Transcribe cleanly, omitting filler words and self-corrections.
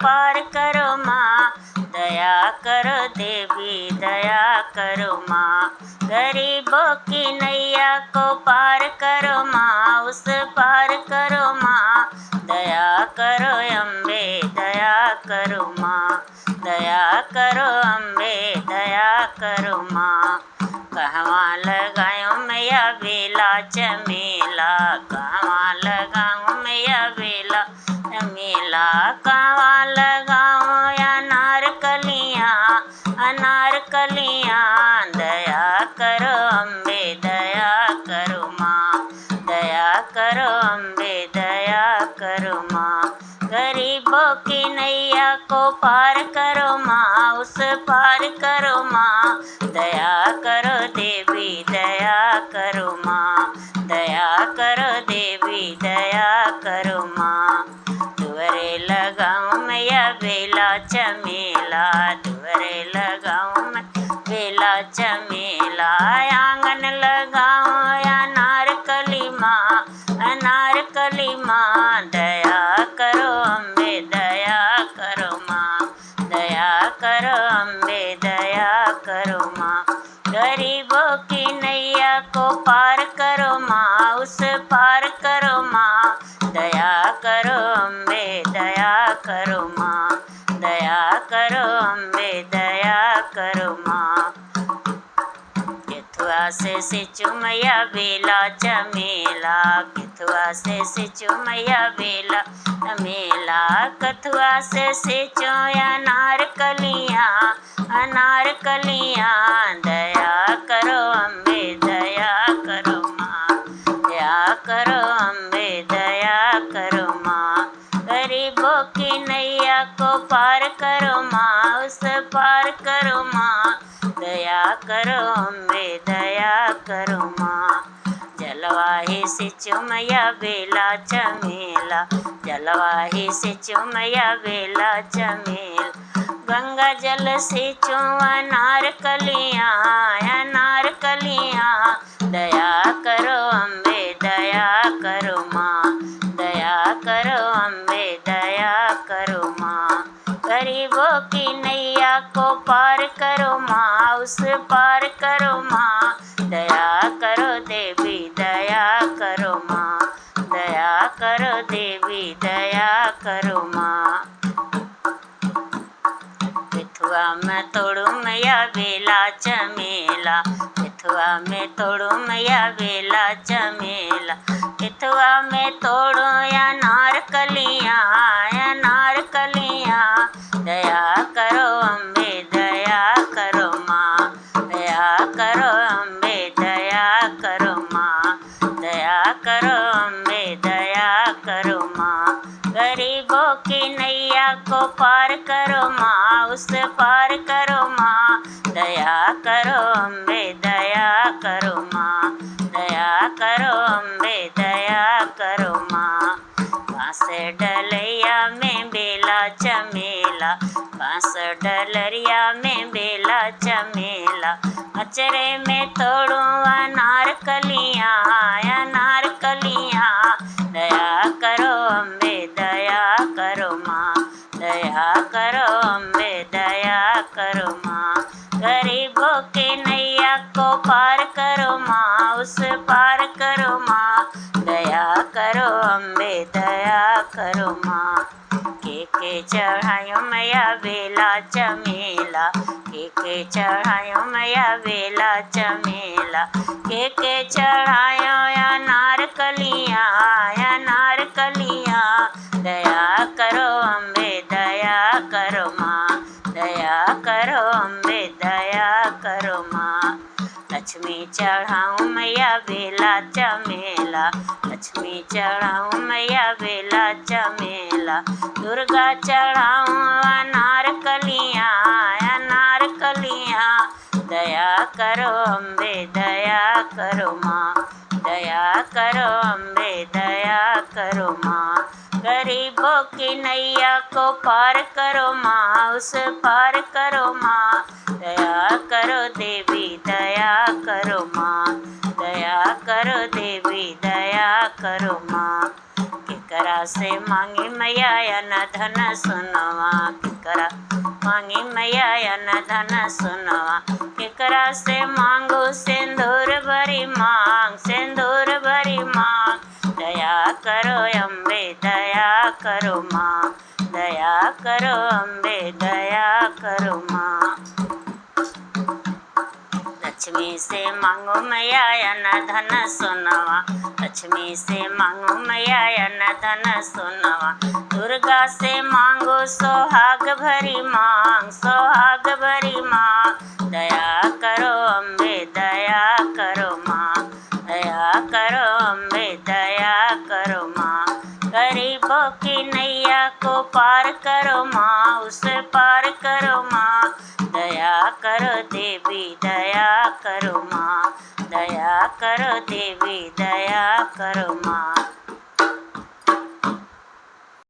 पार करो माँ, दया करो देवी दया करो माँ। गरीबों की नैया को पार करो माँ, उस पार करो माँ, दया करो अम्बे दया करो माँ, दया करो अम्बे दया करो माँ। कहवा लगायो मैया बेला चमेला, कहवा लगाऊं मैया बेला चमेला, कहवा लगाऊं अनार कलियाँ, अनार कलियाँ, दया करो अम्बे दया करो माँ, दया करो अम्बे दया करो माँ। गरीबों की नैया को पार करो माँ, उस पार करो माँ, दया करो देवी दया करो माँ, दया करो देवी दया करो माँ। दुअरे लगाऊं मैया बेला चमेला, दुअरे लगाऊं मैं बेला चमेला, आंगन लगाऊं अनार कली माँ, अनार कली माँ, दया करो अम्बे दया करो माँ, दया करो अम्बे दया करो माँ। गरीबों की नैया को पार करो माँ, उस पार करो माँ, दया करो अम्बे दया करो माँ, दया करो अम्बे दया करो माँ। केथुआ से सिंचू मैया बेला चमेला, केथुआ से सिंचू मैया बेला चमेला, कथुआ से सिंचो अनार कलियाँ, अनार कलियाँ, दया करो अम्बे दया करो माँ, दया करो अम्बे दया करो माँ। गरीबों की नैया को पार करो माँ, उस पार करो माँ, दया करो अम्बे दया करो माँ। जलवाही सिंचू मैया बेला चमेला, जलवाही सिंचू मैया बेला चमेला, गंगा जल सिंचो अनार कलियाँ, अनार कलियाँ, दया करो अम्बे दया करो माँ, दया करो अम्बे दया करो माँ। गरीबों की नैया को पार करो माँ, उस पार करो माँ, दया करो देवी दया करो माँ, दया करो देवी दया करो माँ। केथुआ में तोड़ू मैया बेला चमेला, केथुआ में तोड़ू मैया बेला चमेला, केथुआ में तोड़ो अनार कलियाँ, अनार कलियाँ, दया करो अम्बे दया करो माँ, दया करो अम्बे दया करो माँ, दया करो अम्बे दया करो माँ। गरीबों की नैया को पार करो माँ, उस पार करो माँ, दया करो अम्बे दया करो माँ, दया करो अम्बे दया करो माँ। बांस डलैया में बेला चमेला, बांस डलरिया में बेला चमेला, अचरे में तोड़ू अनार कलियाँ, अनार कलियाँ, दया करो अम्बे दया करो माँ, दया करो अम्बे दया करो माँ। गरीबों की नैया को पार करो माँ, उस पार करो माँ, दया करो अम्बे दया करो माँ। के चढ़ायो मैया बेला चमेला, के चढ़ायो मैया बेला चमेला, के चढ़ायो अनार कलियाँ, अनार कलियाँ, दया करो अम्बे दया करो माँ, दया करो अम्बे दया करो माँ। लक्ष्मी चढ़ाऊं मैया बेला चमेला, लक्ष्मी चढ़ाऊं मैया बेला चमेला, दुर्गा चढ़ाऊं अनार कलियाँ, अनार कलियाँ, दया करो अम्बे दया करो माँ, दया करो अम्बे दया करो माँ। गरीबों की नैया को पार करो माँ, उस पार करो माँ, दया करो देवी दया करो माँ, दया करो देवी दया करो माँ। केकरा से मांगी मैया अन धन सोनवा, केकरा मांगी मैया अन धन सोनवा, केकरा से मांगो सिंदूर भरी मांग, सिंदूर भरी मांग। दया करो अम्बे दया करो माँ, दया करो अम्बे दया करो माँ। लक्ष्मी से मांगो मैया अन धन सोनवा, लक्ष्मी से मांगो मैया अन धन सोनवा। दुर्गा से मांगो सोहाग भरी मांग, सोहाग भरी मांग। दया करो अम्बे दया करो माँ, दया करो अम्बे दया करो माँ। गरीबों की नैया को पार करो माँ, उसे पार करो माँ। दया करो देवी दया करो माँ, दया करो देवी दया करो माँ।